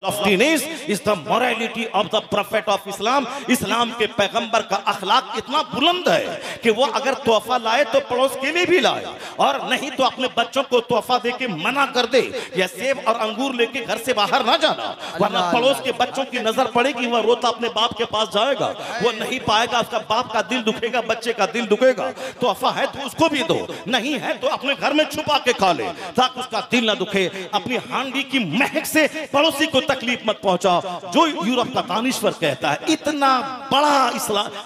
Loftiness is the morality of the prophet of Islam. इस्लाम के पैगंबर का अखलाक इतना बुलंद है कि वो अगर तोहफा लाए तो पड़ोस के लिए भी लाए, और नहीं तो अपने बच्चों को तोहफा देके मना कर दे, या सेब और अंगूर लेके घर से बाहर ना जाना, वरना पड़ोस के बच्चों की नजर पड़ेगी, वह रोता अपने बाप के पास जाएगा, वो नहीं पाएगा, उसका बाप का दिल दुखेगा, बच्चे का दिल दुखेगा। तोहफा है तो उसको भी दो, नहीं है तो अपने घर में छुपा के खा ले ताकि उसका दिल ना दुखे। अपनी हांडी की महक से पड़ोसी को तकलीफ मत पहुंचाओ। जो यूरोप का दानिश्वर कहता है, इतना बड़ा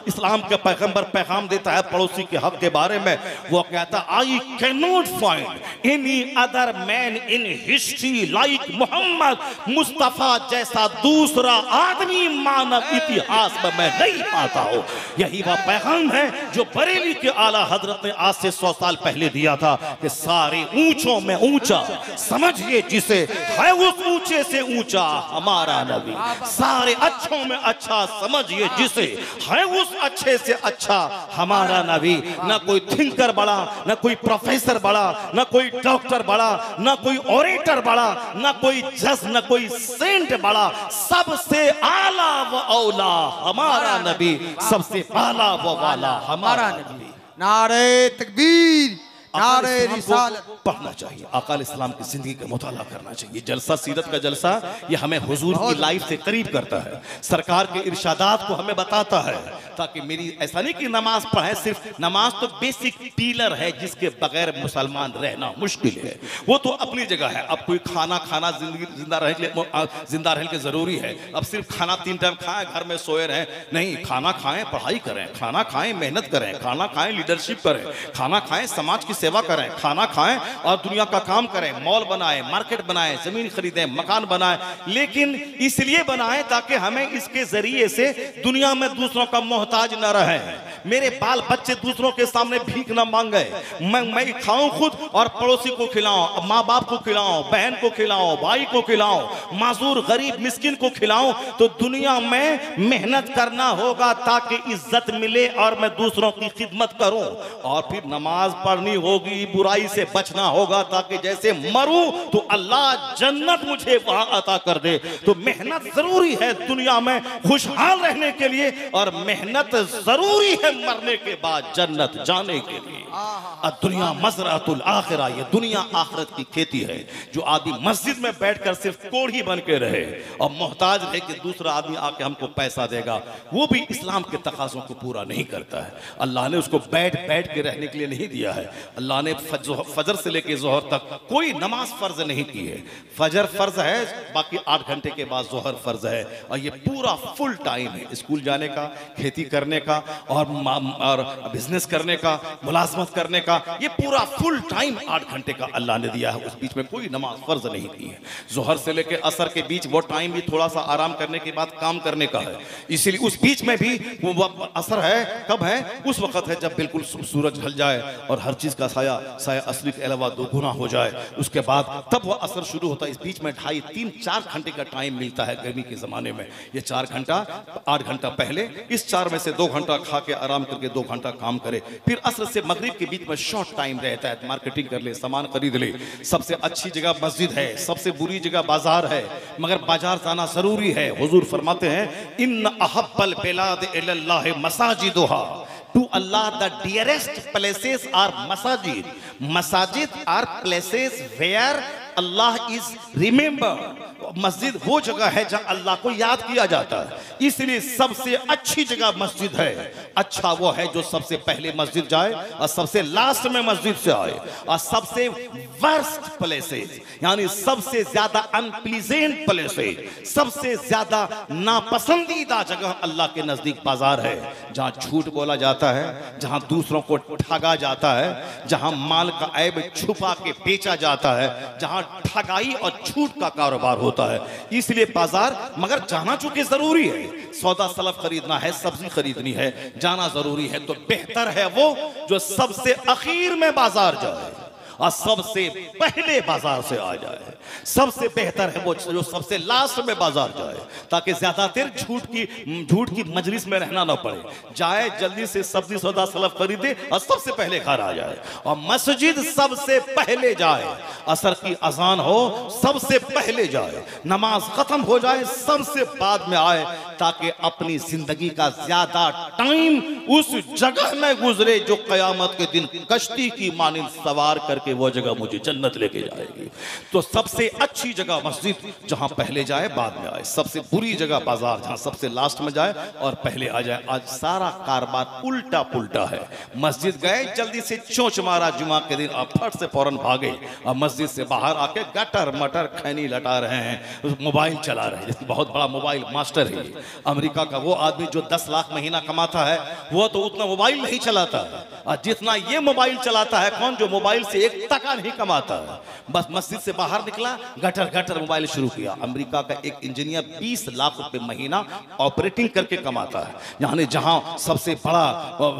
इस्लाम के पैगंबर पैगाम देता है पड़ोसी के हक के बारे में, वो कहता है I can not find any other man in history like Mohammad Mustafa जैसा दूसरा आदमी मानव इतिहास में मैं नहीं पाता हूं। यही वह पैगाम है जो बरेली के आला हजरत ने आज से 100 साल पहले दिया था कि सारे ऊंचों में ऊंचा समझिए जिसे है उस ऊंचे से ऊंचा हमारा नबी, सारे अच्छों में अच्छा समझिए जिसे है उस अच्छे से अच्छा हमारा नबी। ना कोई थिंकर बड़ा, ना कोई प्रोफेसर बड़ा, ना कोई डॉक्टर बड़ा, ना कोई ऑरेटर बड़ा, ना कोई जज, ना कोई सेंट बड़ा, सबसे आला व औला हमारा नबी, सबसे आला व वाला हमारा नबी। नारे तकबीर, नारे रिसालत। पढ़ना चाहिए, आकाल इस्लाम की जिंदगी का मुताला करना चाहिए। जलसा सीरत का जलसा ये हमें हुजूर की लाइफ से करीब करता है, सरकार के इरशादात को हमें बताता है, ताकि मेरी ऐसा नहीं कि नमाज पढ़े, सिर्फ नमाज तो बेसिक पिलर है जिसके बगैर मुसलमान रहना मुश्किल है। वो तो अपनी जगह है। अब कोई खाना खाना जिंदा रहने के जरूरी है। अब सिर्फ खाना 3 टाइम खाएं, घर में सोए रहें, नहीं, खाना खाएं, पढ़ाई करें, खाना खाएं, मेहनत करें, खाना खाएं, लीडरशिप करें, खाना खाएं, समाज की सेवा करें, खाना खाएं और दुनिया का काम करें, मॉल बनाएं, मार्केट बनाएं, जमीन खरीदें, मकान बनाएं, लेकिन इसलिए बनाएं ताकि हमें इसके जरिए से दुनिया में दूसरों का मोहताज न रहे, मेरे बाल बच्चे दूसरों के सामने भीख न मांगे, मैं खाऊं खुद और पड़ोसी को खिलाऊं, माँ बाप को खिलाऊं, बहन को खिलाऊं, भाई को खिलाऊं, माजूर गरीब मिस्किन को खिलाऊं। तो दुनिया में मेहनत करना होगा ताकि इज्जत मिले और मैं दूसरों की खिदमत करूं, और फिर नमाज पढ़नी होगी, बुराई से बचना होगा ताकि जैसे मरूं तो अल्लाह जन्नत मुझे वहां अता कर दे। तो मेहनत जरूरी है दुनिया में खुशहाल रहने के लिए, और मेहनत जरूरी है मरने के बाद जन्नत जाने के लिए। दुनिया मज़रातुल आखिरा, ये दुनिया आखिरत की खेती है। जो आदमी मस्जिद में बैठकर सिर्फ कोढ़ी बन के रहे और मोहताज रहे कि दूसरा आदमी आके हमको पैसा देगा, वो भी इस्लाम के तकाज़ों को पूरा नहीं करता है। अल्लाह ने उसको बैठ बैठ के रहने के लिए नहीं दिया है। अल्लाह ने फजर से लेके जोहर तक कोई नमाज फर्ज नहीं की है। फजर फर्ज है, बाकी 8 घंटे के बाद जोहर फर्ज है, और ये पूरा फुल टाइम है स्कूल जाने का, खेती करने का, और बिजनेस करने का, मुलाजमत करने का, ये पूरा फुल टाइम 8 घंटे का अल्लाह ने दिया है। उस बीच में कोई नमाज फर्ज नहीं की है। जोहर से लेके असर के बीच वो टाइम भी थोड़ा सा आराम करने के बाद काम करने का है, इसीलिए उस बीच में भी वो असर है। कब है? उस वक्त है जब बिल्कुल सूरज ढल जाए और हर चीज का साया असली के अलावा 2 गुना हो जाए, उसके बाद तब वह असर शुरू होता है। इस बीच में 2.5, 3, 4 घंटे का टाइम मिलता है गर्मी के जमाने में। ये 4 घंटा 8 घंटा पहले, इस 4 में से 2 घंटा खा के आराम करके 2 घंटा काम करे, फिर असर से मगरिब के बीच में शॉर्ट टाइम रहता है, मार्केटिंग कर ले, सामान खरीद ले। सबसे अच्छी जगह मस्जिद है, सबसे बुरी जगह बाजार है, मगर बाजार जाना जरूरी है। हुजूर फरमाते हैं इन्न अहब्बल बिलाद इलल्लाह मसाजिदुहा, to Allah the dearest places are masajid. Masajid are places where Allah is remembered. मस्जिद वो जगह है जहां अल्लाह को याद किया जाता है, इसलिए सबसे अच्छी जगह मस्जिद है। अच्छा वो है जो सबसे पहले मस्जिद जाए और सबसे लास्ट में मस्जिद से आए, और सबसे वर्स्ट प्लेसेस यानी सबसे ज्यादा अनप्लीजेंट प्लेसेस, सबसे ज्यादा नापसंदीदा जगह अल्लाह के नजदीक बाजार है, जहां झूठ बोला जाता है, जहां दूसरों को ठगा जाता है, जहां माल का ऐब छुपा के बेचा जाता है, जहां ठगाई और झूठ का कारोबार होता है। इसलिए बाजार मगर जाना चूंकि जरूरी है, सौदा सलफ खरीदना है, सब्जी खरीदनी है, जाना जरूरी है, तो बेहतर है वो जो सबसे आखिर में बाजार जाए और सबसे पहले बाजार से आ जाए। सबसे बेहतर है वो जो सबसे लास्ट में बाजार जाए, ताकि ज्यादा देर झूठ की मजलिस में रहना ना पड़े। जाए जल्दी से सब्जी सौदा सलफ खरीदे और सबसे पहले घर आ जाए, और मस्जिद सबसे पहले जाए। असर की अजान हो सबसे पहले जाए, नमाज खत्म हो जाए सबसे बाद में आए, ताकि अपनी जिंदगी का ज्यादा टाइम उस जगह में गुजरे जो कयामत के दिन कश्ती की मानिंद सवार करके वो जगह मुझे जन्नत लेके जाएगी। तो सबसे अच्छी जगह मस्जिद, जहां पहले जाए बाद में आए। सबसे बुरी जगह बाजार, जहां सबसे लास्ट में जाए और पहले आ जाए। आज सारा कारोबार उल्टा पुल्टा है। मस्जिद गए, जल्दी से चोंच मारा जुमा के दिन, आप फट से फौरन भागे और मस्जिद से बाहर आके गटर मटर खैनी लटा रहे हैं, मोबाइल चला रहे हैं। बहुत बड़ा मोबाइल मास्टर है अमेरिका का। वो आदमी जो 10 लाख महीना कमाता है वो तो उतना मोबाइल नहीं चलाता, और जितना ये मोबाइल चलाता है कौन, जो मोबाइल से 1 टका नहीं कमाता है। बस मस्जिद से बाहर निकला, गटर गटर मोबाइल शुरू किया। अमेरिका का एक इंजीनियर 20 लाख रुपए महीना ऑपरेटिंग करके कमाता है। यानी जहां सबसे बड़ा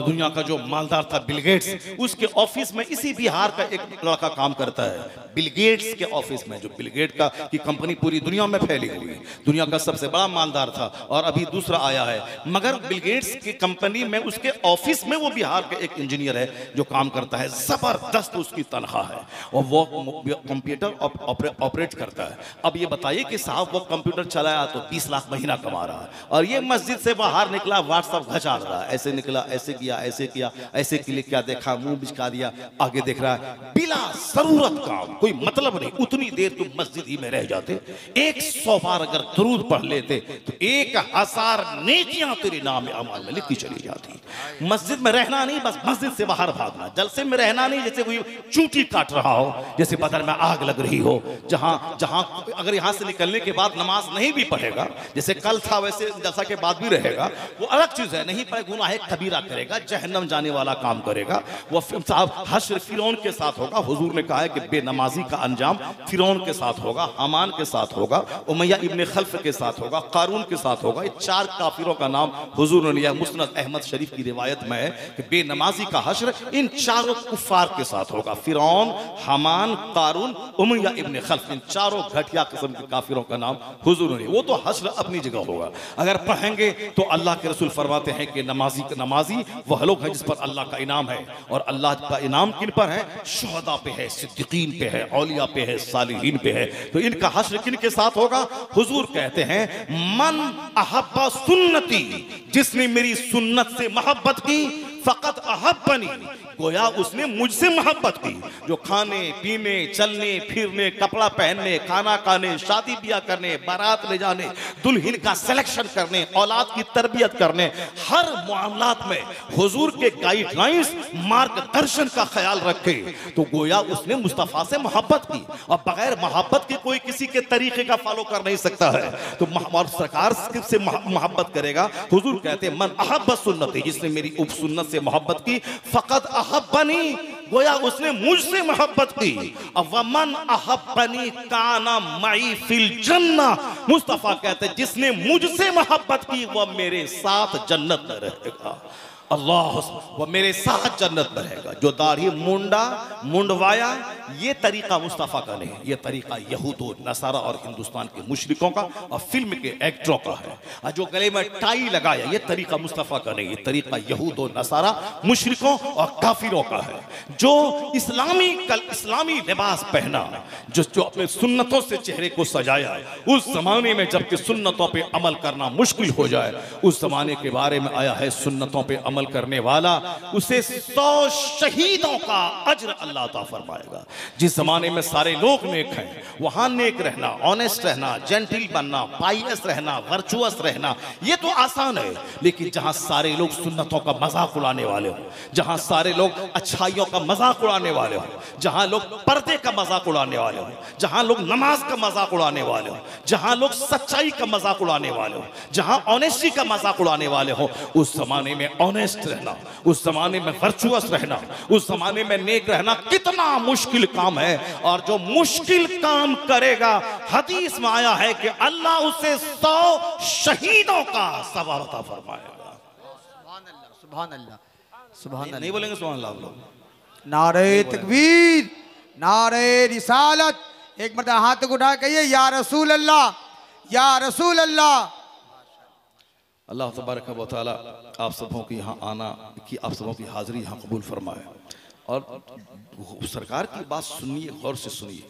दुनिया का जो मालदार था बिल गेट्स, उसके ऑफिस में इसी बिहार का एक लड़का काम करता है। बिल गेट्स के ऑफिस में, जो बिल गेट का की कंपनी पूरी दुनिया में फैली हुई है, दुनिया का सबसे बड़ा मालदार था, और अभी दूसरा आया है। मगर बिल गेट्स की कंपनी में उसके ऑफिस में वो बिहार के एक इंजीनियर है जो काम करता है। जबरदस्त उसकी तनख्वाह है, और वो कंप्यूटर ऑपरेट करता है। अब ये बताइए कि साहब वो कंप्यूटर चलाया तो 20 लाख महीना कमा रहा है, और ये मस्जिद से बाहर निकला व्हाट्सएप घचाड़ रहा है, ऐसे निकला, ऐसे किया, ऐसे किया, ऐसे के लिए क्या देखा, मुंह बिचका दिया, आगे देख रहा है, बिला जरूरत काम, कोई मतलब नहीं। उतनी देर तुम मस्जिद ही में रह जाते, 100 बार अगर दरूद पढ़ लेते तो 1000 नेकियां तेरे नाम अमाल में लिखी चली जाती। मस्जिद में रहना नहीं, बस मस्जिद से बाहर भागना। जलसे में रहना नहीं जैसे कोई चूंटी काट रहा हो, जैसे बदन में आग लग रही हो, जहां अगर यहां से निकलने के बाद नमाज नहीं भी पढ़ेगा, जैसे कल था वैसे जलसा के बाद भी रहेगा, वो अलग चीज है। नहीं पढ़े गुनाह कबीरा करेगा, जहन्नम जाने वाला काम करेगा। वो साहब हश्र फिरौन के साथ होगा। हुजूर ने कहा है कि बेनमाजी का अंजाम फिरौन के साथ होगा, हामान के साथ होगा, उमैया इब्ने खल्फ के साथ होगा, कारून के साथ होगा। ये 4 काफिरों का नाम हुजूर ने लिया। मुस्नद अहमद शरीफ की रिवायत में है कि बेनमाजी का हश्र इन 4 कुफार के साथ होगा, फिरौन, हामान, कारून, उमैया इब्ने खल्फ। इन 4 घटिया किस्म के काफिरों का नाम हुजूर ने। वो तो हश्र अपनी जगह होगा। अगर पढ़ेंगे तो अल्लाह के रसूल फरमाते हैं कि नमाजी वह लोग हैं जिस पर अल्लाह का इनाम है। और अल्लाह का इनाम किन पर है? शुहदा पे है, सिद्दीकीन पे है, औलिया पे है, सालिहीन पे है। तो इनका हश्र किन के साथ होगा? हुजूर कहते हैं मन अहब्बा सुन्नती, जिसने मेरी सुन्नत से मोहब्बत की, फकत अहब्बनी, गोया उसने मुझसे मोहब्बत की। जो खाने पीने, चलने फिरने, कपड़ा पहनने, खाना खाने, शादी ब्याह करने, बारात ले जाने, दुल्हन का सिलेक्शन करने, औलाद की तरबियत करने, हर मामलात में हुजूर के गाइडलाइंस, मार्गदर्शन का ख्याल रखे, तो गोया उसने मुस्तफा से मोहब्बत की। और बगैर मोहब्बत के कोई किसी के तरीके का फॉलो कर नहीं सकता है। तो सरकार से मोहब्बत करेगा। हुजूर कहते हैं मन अहब्ब सुन्नती, जिसने मेरी उप सुन्नत से मोहब्बत की, फकत अहब्बनी, गोया उसने मुझसे मोहब्बत की। वमन अहब्बनी काना मई फिल जन्ना, मुस्तफा कहते जिसने मुझसे मोहब्बत की वह मेरे साथ जन्नत में रहेगा। अल्लाह, वह मेरे साथ जन्नत में रहेगा। जो दाढ़ी मुंडवाया, ये तरीका मुस्तफा का नहीं, ये तरीका यहूद नसारा और हिंदुस्तान के मुशरिकों का और फिल्म के एक्टरों का है। और जो गले में टाई लगाया, ये तरीका मुस्तफा का नहीं, ये तरीका यहूद नसारा, मुशरिकों और काफिरों का है। जो इस्लामी लिबास पहना, जो अपने सुन्नतों से चेहरे को सजाया, उस जमाने में जबकि सुन्नतों पे अमल करना मुश्किल हो जाए, उस जमाने के बारे में आया है सुन्नतों पे अमल करने वाला, उसे 100 शहीदों का अज्र अल्लाह ता फरमाएगा। जिस जमाने में सारे लोग नेक हैं, वहां नेक रहना, ऑनेस्ट रहना, जेंटिल बनना, पाइयस रहना, वर्चुअस रहना, ये तो आसान है। लेकिन जहां सारे लोग सुन्नतों का मजाक उड़ाने वाले हो, जहां सारे लोग अच्छाइयों का मजाक उड़ाने वाले हो, जहां लोग पर्दे का मजाक उड़ाने वाले हो, जहां लोग नमाज का मजाक उड़ाने वाले हो, जहां लोग सच्चाई का मजाक उड़ाने वाले हो, जहां ऑनेस्टी का मजाक उड़ाने वाले हो, उस जमाने में ऑनेस्ट रहना, उस जमाने में वर्चुअस रहना, उस जमाने में नेक रहना कितना मुश्किल काम है। और जो मुश्किल काम करेगा, हदीस में आया है कि अल्लाह उसे 100 शहीदों का सवाब अता फरमाएगा। सुभान अल्लाह, सुभान अल्लाह। नहीं बोलेंगे सुभान अल्लाह आप लोग? नारे तकबीर, नारे रिसालत, एक मरतबा हाथ को उठा कहिए या रसूल अल्लाह, या रसूल अल्लाह। अल्लाह तबारक व तआला आप सबों की यहाँ आना की, आप सबों की हाजिरी यहाँ कबूल फरमाए। और सरकार की बात सुनिए, गौर से सुनिए,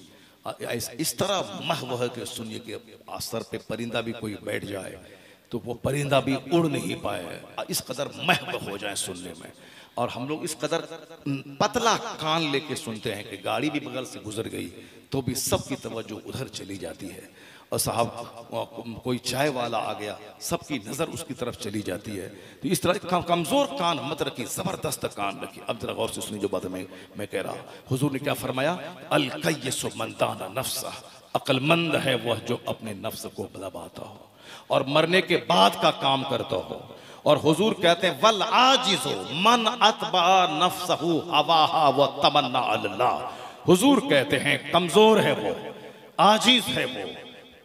इस तरह महव है कि सुनिए कि आसर पे परिंदा भी कोई बैठ जाए तो वो परिंदा भी उड़ नहीं पाए, इस कदर महव हो जाए सुनने में। और हम लोग इस कदर पतला कान लेके सुनते हैं कि गाड़ी भी बगल से गुजर गई तो भी सबकी तवज्जो उधर चली जाती है। और साहब कोई चाय वाला आ गया, सबकी नज़र उसकी तरफ चली जाती है। तो इस तरह कमज़ोर कान मत रखिए, ज़बरदस्त कान रखिए। अब जरा गौर से सुनिए जो बात मैं कह रहा हूँ। हुजूर ने क्या फरमाया, अल कय्यसु मन दाना नफ्सा, अक्लमंद है वह जो अपने नफ्स को दबाता हो और मरने के बाद का काम करता हो। और हुजूर कहते हैं वल आजिज़ु मन अतबा नफ्सहु हवाहा व तमन्ना अल्लाह। हुजूर कहते हैं कमजोर है वो, आजिज़ है वो,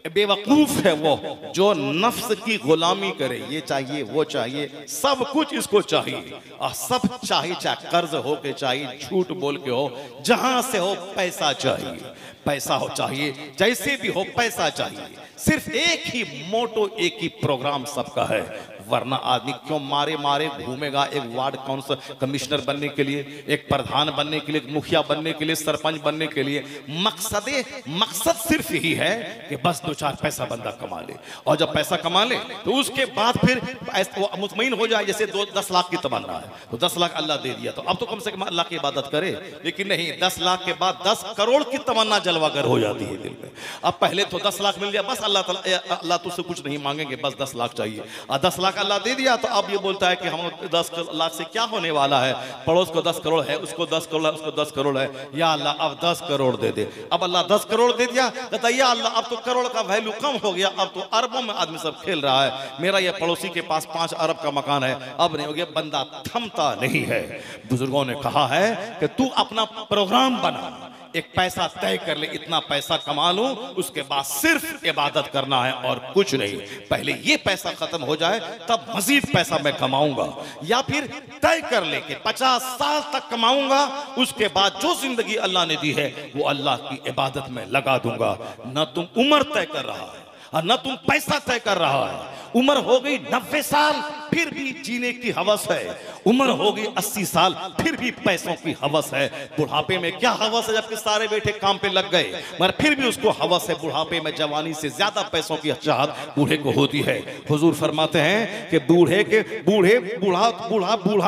बेवकूफ है वो जो नफ्स की गुलामी करे। ये चाहिए, वो चाहिए, सब कुछ इसको चाहिए, और सब चाहिए, चाहे कर्ज हो के चाहिए, झूठ बोल के हो, जहां से हो पैसा चाहिए, पैसा हो चाहिए, जैसे भी हो पैसा चाहिए। सिर्फ एक ही मोटो, एक ही प्रोग्राम सबका है। वरना आदमी क्यों मारे मारे घूमेगा एक वार्ड काउंसिल कमिश्नर बनने के लिए, एक प्रधान बनने के लिए, मुखिया बनने के लिए, सरपंच बनने के लिए। मकसद सिर्फ यही है कि बस 2-4 पैसा बंदा कमा ले, और जब पैसा कमा ले तो उसके बाद फिर वो मुतमईन हो जाए। जैसे 10 लाख की तमन्ना है तो 10 लाख अल्लाह दे दिया तो अब तो कम से कम अल्लाह की इबादत करे। लेकिन नहीं, 10 लाख के बाद 10 करोड़ की तमन्ना जलवागर हो जाती है दिल में। अब पहले तो 10 लाख मिल गया, बस अल्लाह तुझसे कुछ नहीं मांगेंगे, बस 10 लाख चाहिए। और 10 लाख अल्लाह दे दिया तो अब ये बोलता है कि हम 10 लाख से क्या होने वाला है, पड़ोस को 10 करोड़ है, उसको 10 करोड़ है, उसको 10 करोड़ है, या अल्लाह अब 10 करोड़ दे दे। अब अल्लाह 10 करोड़ दे दिया तो या अल्लाह अब तो करोड़ का वैल्यू कम हो गया, अब तो अरबों में आदमी सब खेल रहा है। मेरा ये पड़ोसी के पास 5 अरब का मकान है, अब नहीं हो गया। बंदा थमता नहीं है। बुजुर्गों ने कहा है कि तू अपना प्रोग्राम बना, एक पैसा तय कर ले, इतना पैसा कमा लूं, उसके बाद सिर्फ इबादत करना है और कुछ नहीं। पहले ये पैसा खत्म हो जाए तब मजीद पैसा मैं कमाऊंगा। या फिर तय कर ले कि 50 साल तक कमाऊंगा, उसके बाद जो जिंदगी अल्लाह ने दी है वो अल्लाह की इबादत में लगा दूंगा। न तुम उम्र तय कर रहा है और न तुम पैसा तय कर रहा है। उम्र हो गई 90 साल फिर भी जीने की हवस है, उम्र हो गई 80 साल फिर भी पैसों की हवस है। बुढ़ापे में क्या हवस है जबकि सारे बेटे काम पे लग गए, मगर फिर भी उसको हवस है। बुढ़ापे में जवानी से ज्यादा पैसों की चाहत बूढ़े को होती है। हुजूर फरमाते हैं कि बूढ़ा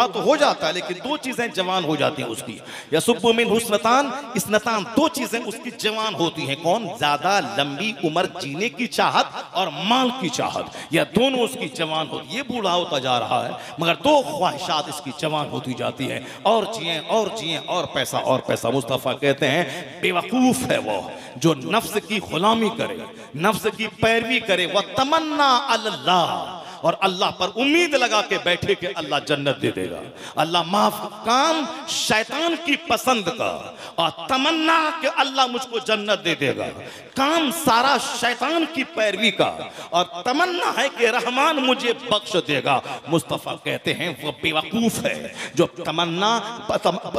तो हो जाता है, लेकिन 2 चीजें जवान हो जाती हैं उसकी। यसुब्बु मिन हुस्नतान, इस्नतान, 2 चीजें उसकी जवान होती हैं। कौन? ज्यादा लंबी उम्र जीने की चाहत और माल की चाहत, यह दोनों उसकी जवान होती। ये बूढ़ा होता जा रहा है मगर 2 ख्वाहिशात इसकी जवान होती जाती है, और जिए और जिए और पैसा और पैसा। मुस्तफा कहते हैं बेवकूफ है वो जो नफ्स की गुलामी करे, नफ्स की पैरवी करे, वह तमन्ना अल्लाह, और अल्लाह पर उम्मीद लगा के बैठे कि अल्लाह जन्नत दे देगा। अल्लाह माफ, काम शैतान की पसंद का और तमन्ना कि अल्लाह मुझको जन्नत दे देगा। काम सारा शैतान की पैरवी का और तमन्ना है कि रहमान मुझे बख्श देगा। मुस्तफा कहते हैं वो बेवकूफ है जो तमन्ना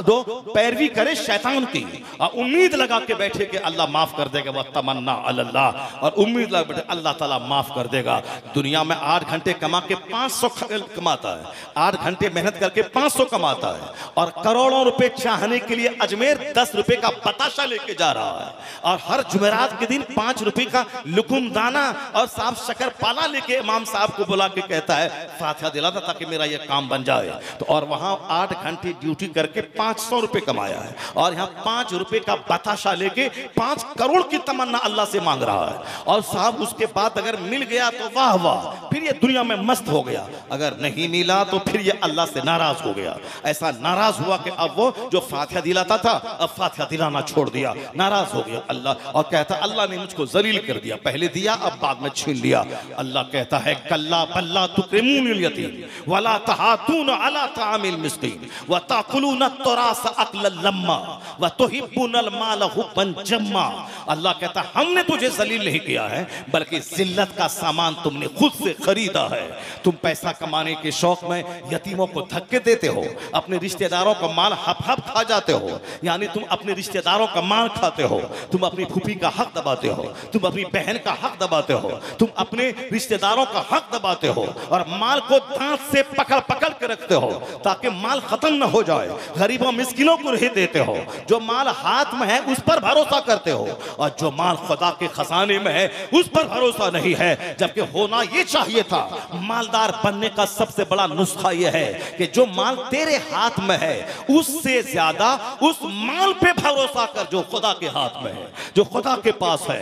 दो पैरवी करे शैतान की और उम्मीद लगा के बैठे कि अल्लाह माफ कर देगा। वह तमन्ना अल्लाह, और उम्मीद लगा बैठे अल्लाह ताला माफ कर देगा। दुनिया में 8 घंटे कमा के 500 कमाता है, 8 घंटे मेहनत करके 500 कमाता है, और करोड़ों रुपए चाहने के लिए अजमेर 10 रुपए का बताशा लेके जा रहा है, और हर जुमेरात के दिन 5 रुपए का लुकुम दाना और साफ शक्कर पाला लेके इमाम साहब को बुला के कहता है फातिहा दिला था ताकि मेरा ये काम बन जाए। तो और वहां 8 घंटे ड्यूटी करके 500 रुपए कमाया है, और यहाँ 5 रुपए का बताशा लेके 5 करोड़ की तमन्ना अल्लाह से मांग रहा है। और साहब उसके बाद अगर मिल गया तो वाह वाह, फिर ये दुनिया में मस्त हो गया। अगर नहीं मिला तो फिर ये अल्लाह से नाराज हो गया। ऐसा नाराज हुआ कि अब वो जो फातिहा दिलाता था अब फातिहा दिलाना छोड़ दिया, नाराज हो गया अल्लाह, और कहता अल्लाह ने मुझको जलील कर दिया, पहले दिया अब बाद में छीन लिया। अल्लाह कहता है कल्ला बल्ला तुक्रिमूनल यतीम वला तहातून अला तामिल मिस्कीन व ताकुलून तुरास अक्लन लम्मा व तुहिब्बुनल माल हुब्बन जम्मा। अल्लाह कहता हमने तुझे जलील नहीं किया है बल्कि जिल्लत का सामान तुमने खुद से खरीदा होता है। तुम पैसा कमाने के शौक में यतीमों को धक्के देते हो, अपने रिश्तेदारों का माल हप हप खा जाते हो, यानी तुम अपने रिश्तेदारों का माल खाते हो, तुम अपनी फूफी का हक दबाते हो, तुम अपनी बहन का हक दबाते हो, तुम अपने रिश्तेदारों का हक दबाते हो और माल को दांत से पकड़ पकड़ के रखते हो ताकि माल खत्म न हो जाए। गरीबों मिस्किनों को नहीं देते हो। जो माल हाथ में है उस पर भरोसा करते हो और जो माल खुदा के खजाने में है उस पर भरोसा नहीं है। जबकि होना ये चाहिए था, मालदार बनने का सबसे बड़ा नुस्खा यह है कि जो माल तेरे हाथ में है उससे ज्यादा उस माल पे भरोसा कर जो खुदा के हाथ में है, जो खुदा के पास है।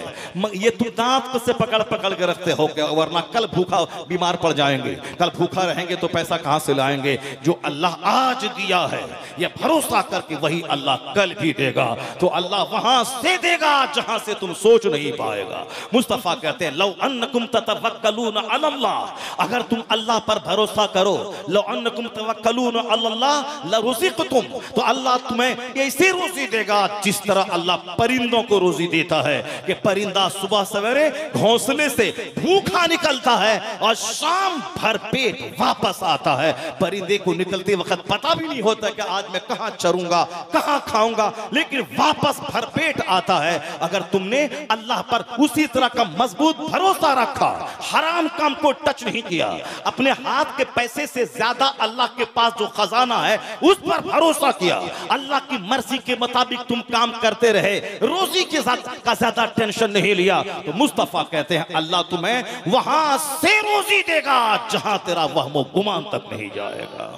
ये तुम दांत से पकड़ पकड़ के रखते हो क्या, वरना कल भूखा बीमार पड़ जाएंगे, कल भूखा रहेंगे तो पैसा कहां से लाएंगे। जो अल्लाह आज दिया है ये भरोसा करके वही अल्लाह कल भी देगा। तो अल्लाह वहां से देगा जहां से तुम सोच नहीं पाएगा। मुस्तफा कहते हैं लौ अन्नकुम ततवक्कलून अलल्लाह, अगर तुम अल्लाह पर भरोसा करो, लौ अन्नकुम तवक्कलून अलल्लाह लरुज़िक़तुम, तो अल्लाह तुम्हें ऐसी रोजी देगा जिस तरह अल्लाह परिंदों को रोजी देता है कि परिंदा सुबह सवेरे घोंसले से भूखा निकलता है और शाम भर पेट वापस आता है। परिंदे को निकलते वक्त पता भी नहीं होता कि आज मैं कहां चरूंगा, कहां खाऊंगा, लेकिन वापस भर पेट आता है। अगर तुमने अल्लाह पर उसी तरह का मजबूत भरोसा रखा, हराम काम को टच नहीं किया, अपने हाथ के पैसे से ज्यादा अल्लाह के पास जो खजाना है उस पर भरोसा किया, अल्लाह की मर्जी के मुताबिक तुम काम करते रहे, रोजी के का ज्यादा टेंशन नहीं लिया, तो मुस्तफा कहते हैं अल्लाह तुम्हें वहां से रोजी देगा जहां तेरा वहमो गुमान तक नहीं जाएगा।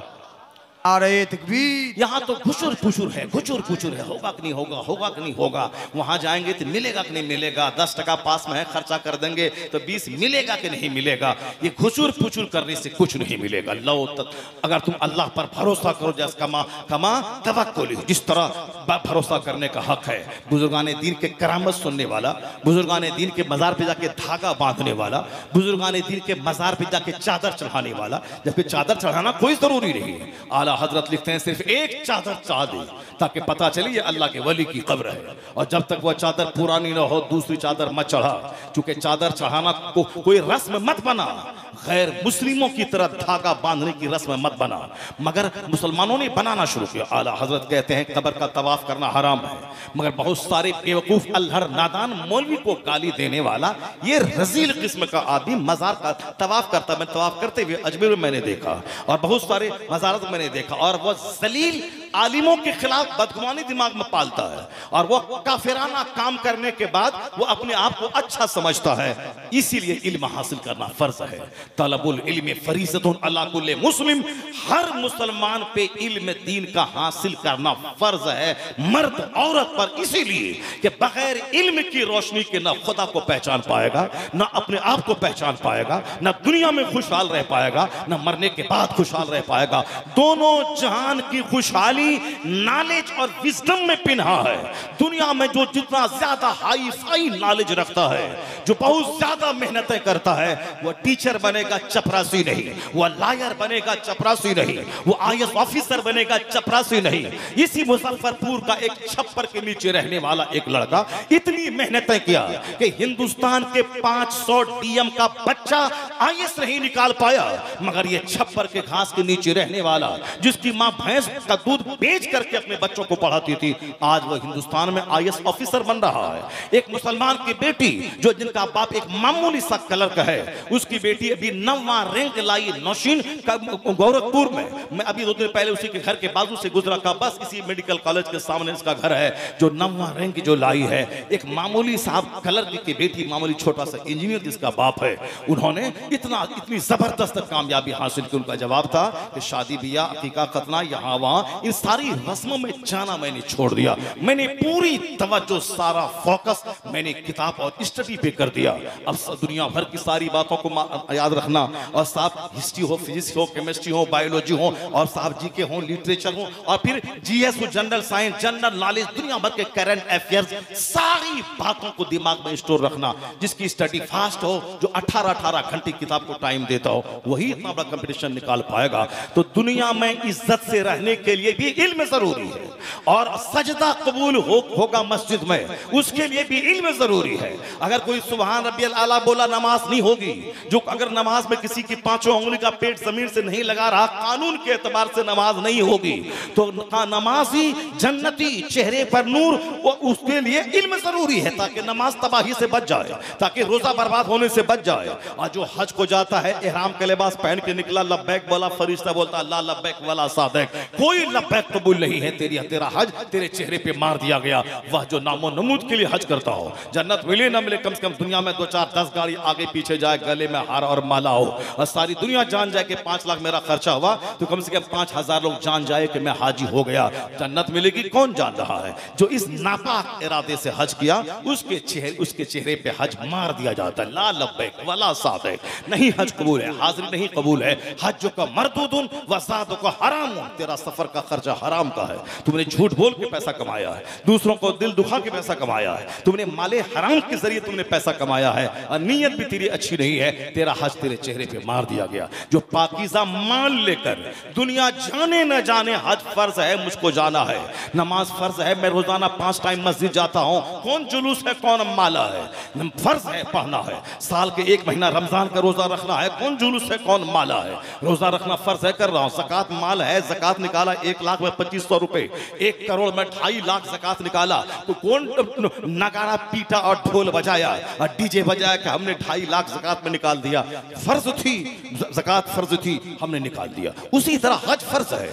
नारे तकबीर। यहाँ तो घुचुर पुचुर है, घुचुर पुचुर है, होगा कि नहीं होगा, होगा कि नहीं होगा। वहां जाएंगे तो मिलेगा कि नहीं मिलेगा, 10 टका पास में है खर्चा कर देंगे तो 20 मिलेगा कि नहीं मिलेगा। ये घुचुर पुचुर करने से कुछ नहीं मिलेगा। लो तक अगर तुम अल्लाह पर भरोसा करो, जैसे कमा तवक्कुल, जिस तरह भरोसा करने का हक है। बुजुर्गान दीन के करामत सुनने वाला, बुजुर्गान दीन के मजार पे जाके धागा बांधने वाला, बुजुर्गान दीन के मजार पे जाके चादर चढ़ाने वाला, जबकि चादर चढ़ाना कोई जरूरी नहीं है। आला हजरत लिखते हैं सिर्फ एक चादर चढ़ा दे ताकि पता चले ये अल्लाह के वली की कब्र है, और जब तक वह चादर पुरानी ना हो दूसरी चादर मत चढ़ा, क्योंकि चादर चढ़ाना को कोई रस्म मत बना, गैर मुस्लिमों की तरह धागा बांधने की रस्म मत बना, मगर मुसलमानों ने बनाना शुरू किया। आला हजरत कहते हैं कब्र का तवाफ करना हराम है, मगर बहुत सारे बेवकूफ अल्हड़ नादान मौलवी को गाली देने वाला ये रजील किस्म का आदमी मजार का तवाफ करता। मैं तवाफ करते हुए अजमेर में मैंने देखा और बहुत सारे मजारत मैंने देखा, और वह जलील आलिमों के खिलाफ बदगुमानी दिमाग में पालता है, और वह काफिराना काम करने के बाद वो अपने आप को अच्छा समझता है। इसीलिए इल्म हासिल करना फर्ज है। तलबुल इल्म फरीज़तुन अला कुल्ले मुस्लिम, हर मुसलमान पे इल्म दीन का हासिल करना फर्ज है, मर्द औरत पर। इसीलिए कि बगैर इल्म की रोशनी के ना खुदा को पहचान पाएगा, ना अपने आप को पहचान पाएगा, ना दुनिया में खुशहाल रह पाएगा, ना मरने के बाद खुशहाल रह पाएगा। दोनों जहान की खुशहाली नॉलेज और विजडम में पिन्हा है। दुनिया में जो जितना ज्यादा हाई फाई नॉलेज रखता है, जो बहुत ज्यादा मेहनतें करता है, वो टीचर बनेगा चपरासी नहीं, वो लायर बनेगा चपरासी नहीं, वो IAS ऑफिसर बनेगा चपरासी नहीं। इसी मुजफ्फरपुर का एक छप्पर के नीचे रहने वाला एक लड़का इतनी मेहनतें किया कि हिंदुस्तान के 500 DM का बच्चा IAS नहीं निकाल पाया, मगर ये छप्पर के घास के नीचे रहने वाला जिसकी मां भैंस का दूध बेच करके अपने बच्चों को पढ़ाती थी, आज वो हिंदुस्तान में IAS ऑफिसर बन रहा है। एक मुसलमान की बेटी जो जिनका बाप एक मामूली सा कलर का है, उसकी बेटी अभी 9वां रैंक लाई नौशीन का गोरखपुर में। मैं अभी 2 दिन पहले उसी के घर के बाजू से गुजरा था, बस इसी मेडिकल कॉलेज के सामने इसका घर है, जो 9वां रैंक जो लाई है। एक मामूली साहब कलर की बेटी, मामूली छोटा सा इंजीनियर जिसका बाप है, उन्होंने इतनी जबरदस्त कामयाबी हासिल की। उनका जवाब था कि शादी बियाह अकीका खतना यहाँ वहाँ इन सारी रस्मों में जाना मैंने छोड़ दिया, मैंने पूरी तवज्जो सारा फोकस मैंने किताब और स्टडी पे कर दिया। अब दुनिया भर की सारी बातों को याद रखना, और साहब हिस्ट्री हो, फिजिक्स हो, केमिस्ट्री हो, बायोलॉजी हो, और साहब जीके हो, लिटरेचर हो, और फिर GS हो, जनरल साइंस, जनरल नॉलेज, दुनिया भर के करंट अफेयर्स, सारी बातों को दिमाग में स्टोर रखना। जिसकी स्टडी फास्ट हो, जो 18-18 घंटे किताब को टाइम देता हो, वही इतना बड़ा कंपटीशन निकाल पाएगा। तो दुनिया में इज्जत से रहने के लिए भी इल्म जरूरी है। और सजदा कबूल होगा मस्जिद में, उसके लिए भी इल्म जरूरी है। अगर कोई सुभान रब्बियल आला बोला नमाज नहीं होगी। जो अगर नमाज में किसी की पांचों उंगली का पेट जमीन से नहीं लगा रहा, कानून के एतबार से नमाज नहीं होगी, तो नमाजी जन्नती चेहरे पर नूर, उसके लिए इल्म जरूरी है ताकि नमाज तबाही से बच जाए, ताकि रोजा बर्बाद होने से बच जाए। और जो हज को जाता है एहराम के लिबास पहन के निकला, लब्बैक बोला, फरिश्ता बोलता अल्लाह लब्बैक वला सादैक, कोई लब्बैक कबूल नहीं है, तेरा हज तेरे चेहरे पे मार दिया गया। वह जो नामो नमूद के लिए हज करता हो, जन्नत मिले ना मिले, कम से कम दुनिया में 2 4 10 गाड़ी आगे पीछे जाए, गले में हार और माला हो, और सारी दुनिया जान जाए कि 5 लाख मेरा खर्चा हुआ, तो कम से कम 5000 लोग जान जाए कि मैं हाजी हो गया। जन्नत मिलेगी कौन जान रहा है? जो इस नापाक इरादे से हज किया, उसके चेहरे पे हज मार दिया जाता है। ला लब्बैक वला सादैक, नहीं हज कबूल है, हाजिरी नहीं कबूल है। हज का मरदूदुन वसादु का हराम, तेरा सफर का खर्चा हराम का है। तुमने झूठ बोल के पैसा कमाया है, दूसरों को दिल दुखा के पैसा कमाया है, तुमने माले हराम के जरिए तुमने पैसा कमाया है, और नीयत भी तेरी अच्छी नहीं है, तेरा हज तेरे चेहरे पे मार दिया गया। जो पाकीज़ा माल लेकर दुनिया जाने न जाने हज फर्ज है, मुझको जाना है, नमाज फर्ज है, मैं रोजाना 5 टाइम मस्जिद जाता हूं, कौन जुलूस है कौन माला है, फर्ज है पढ़ना है, साल के 1 महीना रमजान का रोजा रखना है, कौन जुलूस है कौन माला है, रोजा रखना फर्ज है, कर रहा हूं। ज़कात माल है, ज़कात निकाला 1 लाख में 2500 रुपए, 1 करोड़ में 2.5 लाख ज़कात निकाला, तो कौन नगाड़ा पीटा और ढोल बजाया और डीजे बजाया कि हमने 2.5 लाख ज़कात में निकाल दिया? फर्ज थी, ज़कात फर्ज थी, हमने निकाल दिया। उसी तरह हज फर्ज है,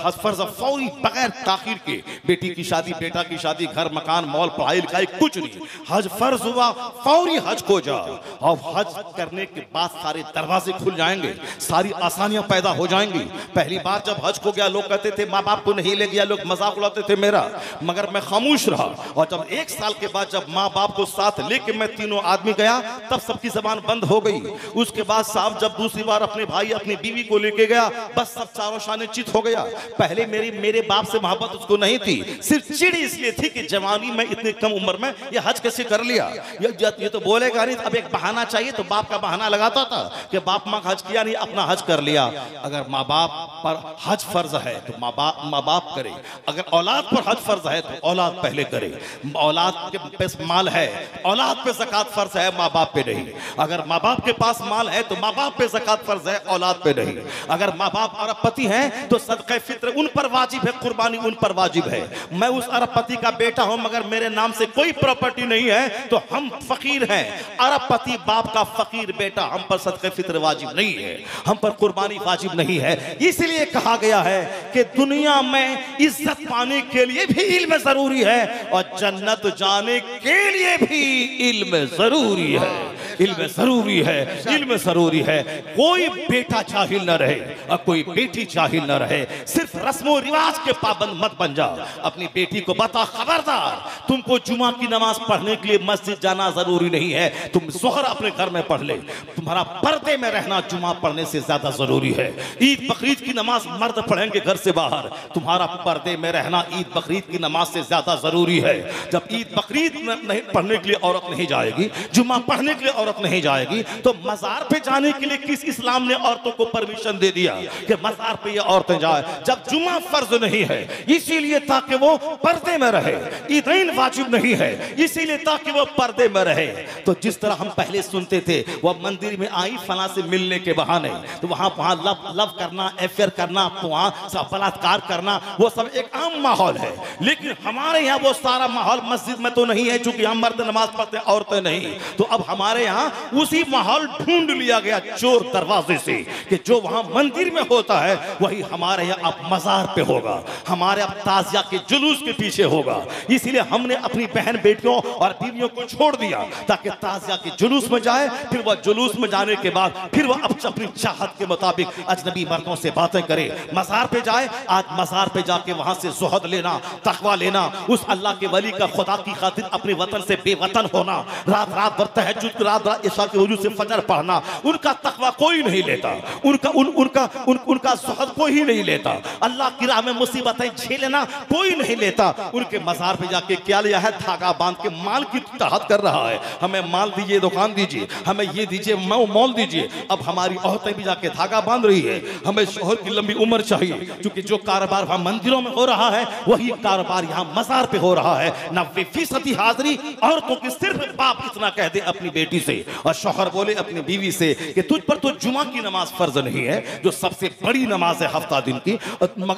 हज फर्ज फौरी बगैर ताखीर के, बेटी की शादी, बेटा की शादी, घर मकान मॉल पढ़ाई लिखाई कुछ नहीं, हज फर्ज हुआ, फौरी हज को जाओ, और हज करने के बाद सारे दरवाजे खुल जाएंगे, सारी आसानियां पैदा हो जाएंगी। पहली बार जब हज को गया, लोग कहते थे माँ बाप को नहीं ले गया, लोग मजाक उड़ाते थे मेरा, मगर मैं खामोश रहा। और जब 1 साल के बाद जब माँ बाप को साथ लेके मैं तीनों आदमी गया, तब सबकी जबान बंद हो गई। उसके बाद साहब जब दूसरी बार अपने भाई अपनी बीवी को लेके गया, बस सब चारों शाने चित हो गया। पहले मेरे बाप से मोहब्बत उसको नहीं थी, सिर्फ चिड़ इसलिए थी कि जवानी में इतनी कम उम्र में ये हज कैसे कर लिया, ये तो बोलेगा नहीं, अब एक बहाना चाहिए, तो बाप का बहाना लगाता था कि बाप माँ हज किया नहीं, अपना हज कर लिया। अगर माँ बाप पर हज फर्ज है तो माँ बाप करे, अगर औलाद पर हज फर्ज है तो औलाद पहले करे। औलाद के पास माल है, औलाद पे ज़कात फर्ज है, माँ बाप पे नहीं। अगर माँ बाप के पास माल है तो माँ बाप पे ज़कात फर्ज है, औलाद पे नहीं। अगर माँ बाप अरबपति हैं तो सदक़े फित्र उन पर वाजिब है, कुर्बानी उन पर वाजिब है। मैं उस अरबपति का बेटा हूं मगर मेरे नाम से कोई प्रॉपर्टी नहीं है तो हम फकीर हैं। अरबपति बाप का फकीर बेटा, हम पर सदक़े फित्र वाजिब नहीं है, हम पर कुर्बानी वाजिब नहीं है। इसलिए कहा गया है कि दुनिया में इज्जत पाने के लिए भी इल्म जरूरी है और जन्नत जाने के लिए भी इल्म जरूरी है। इल्म जरूरी है, इल्म जरूरी है। कोई बेटा जाहिल न रहे और कोई बेटी जाहिल न रहे। सिर्फ रस्मो रिवाज के पाबंद मत बन जा। अपनी बेटी को बता, खबरदार, तुमको जुमा की नमाज पढ़ने के लिए मस्जिद जाना जरूरी नहीं है, तुम ज़ोहर अपने घर में पढ़ ले। तुम्हारा पर्दे में रहना जुमा पढ़ने से ज्यादा जरूरी है। ईद बकरीद की नमाज मर्द पढ़ेंगे घर से बाहर, तुम्हारा पर्दे में रहना ईद बकरीद की नमाज से ज्यादा जरूरी है। जब ईद बकरीद नहीं पढ़ने के लिए औरत नहीं जाएगी, जुमा पढ़ने के लिए औरत नहीं जाएगी, तो मजार पे जाने के लिए किस इस्लाम ने औरतों को परमिशन दे दिया कि मजार पे ये औरतें जाए, जब जुमा फर्ज नहीं है इसीलिए ताकि वो पर्दे में रहे। ईदैन वाजिब नहीं है इसीलिए ताकि वो पर्दे में रहे। तो जिस तरह हम पहले सुनते थे, वो मंदिर में आई फला से मिलने के बहाने, तो वहां लव करना, अफेयर करना, वहां बलात्कार करना, वो सब एक आम माहौल है। लेकिन हमारे यहाँ वो सारा माहौल मस्जिद में तो नहीं है, चूंकि हम मर्द नमाज पढ़ते हैं, औरतें नहीं। तो अब हमारे यहाँ उसी माहौल ढूंढ लिया गया चोर दरवाजे से कि जो वहां मंदिर में होता है वही हमारे यहाँ अब मजार पे होगा, हमारे अब ताजिया के जुलूस के पीछे होगा। इसीलिए हमने अपनी बहन बेटियों और बीवियों को छोड़ दिया ताकि ताजिया के जुलूस में जाए, फिर वह जुलूस में जाने के बाद फिर वह अपनी चाहत के मुताबिक अजनबी मर्दों से बातें करे। मजार पे जाए, आज मजार पे जाके वहां से ज़ुहद लेना, तकवा लेना, उस अल्लाह के वली का खुदा की खातिर अपने वतन से बेवतन होना, रात रात भर तहज्जुद, रात बाद इशा के वजू से फजर पढ़ना, उनका तकवा कोई नहीं लेता, उनका ज़ुहद कोई ही नहीं लेता, अल्लाह की राह में मुसीबतें झेलना कोई नहीं लेता। उनके मज़ार पे जाके क्या लिया है, धागा बांध के माल की तहत कर रहा है, हमें माल दीजिए, दुकान दीजिए, हमें ये दीजिए, मॉल दीजिए। अब हमारी औरतें भी जाके धागा बांध रही है, हमें शोहर की लंबी उम्र चाहिए, क्योंकि जो कारोबार वहां मंदिरों में हो रहा है वही कारोबार यहाँ मज़ार पे हो रहा है। 90% हाजिरी औरतों की। सिर्फ बाप इतना कह दे अपनी बेटी से और शौहर बोले अपनी बीवी से कि तुझ पर तो जुमा की नमाज फर्ज नहीं है, जो सबसे बड़ी नमाज है हफ्ता दिन की,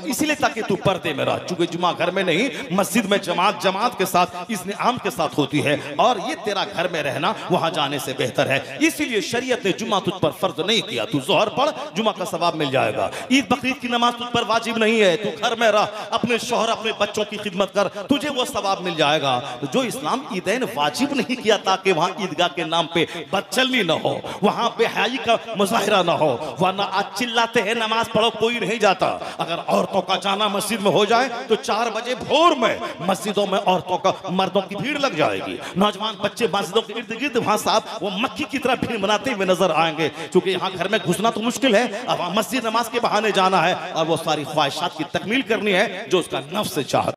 इसीलिए ताकि तू पर्दे में रह, चूंकि जुमा घर में नहीं मस्जिद में जमात के साथ इज़्न आम के साथ होती है, और ये तेरा घर में रहना वहां जाने से बेहतर है। इसीलिए शरीयत ने जुमा तुझ पर फर्ज नहीं किया, तू ज़ोहर पढ़, जुमा का सवाब मिल जाएगा। ईद बकरीद की नमाज तुझ पर वाजिब नहीं है, तू घर में रह, अपने शौहर अपने बच्चों की खिदमत कर, तुझे वो सवाब मिल जाएगा। तो जो इस्लाम ईदैन वाजिब नहीं किया ताकि वहां ईदगाह के नाम पे बदचलनी न हो, वहां बेहयाई का मुजाहिरा न हो, वरना आज चिल्लाते हैं नमाज पढ़ो कोई नहीं जाता। अगर औरतों का जाना मस्जिद में हो जाए तो 4 बजे भोर में मस्जिदों में औरतों का मर्दों की भीड़ लग जाएगी, नौजवान बच्चे मस्जिदों के इर्द गिर्द वहां साहब वो मक्खी की तरह भीड़ बनाते हुए नजर आएंगे, क्योंकि यहाँ घर में घुसना तो मुश्किल है, अब मस्जिद नमाज के बहाने जाना है और वो सारी ख्वाहिशात की तकमील करनी है जो उसका नफ्स चाहता है।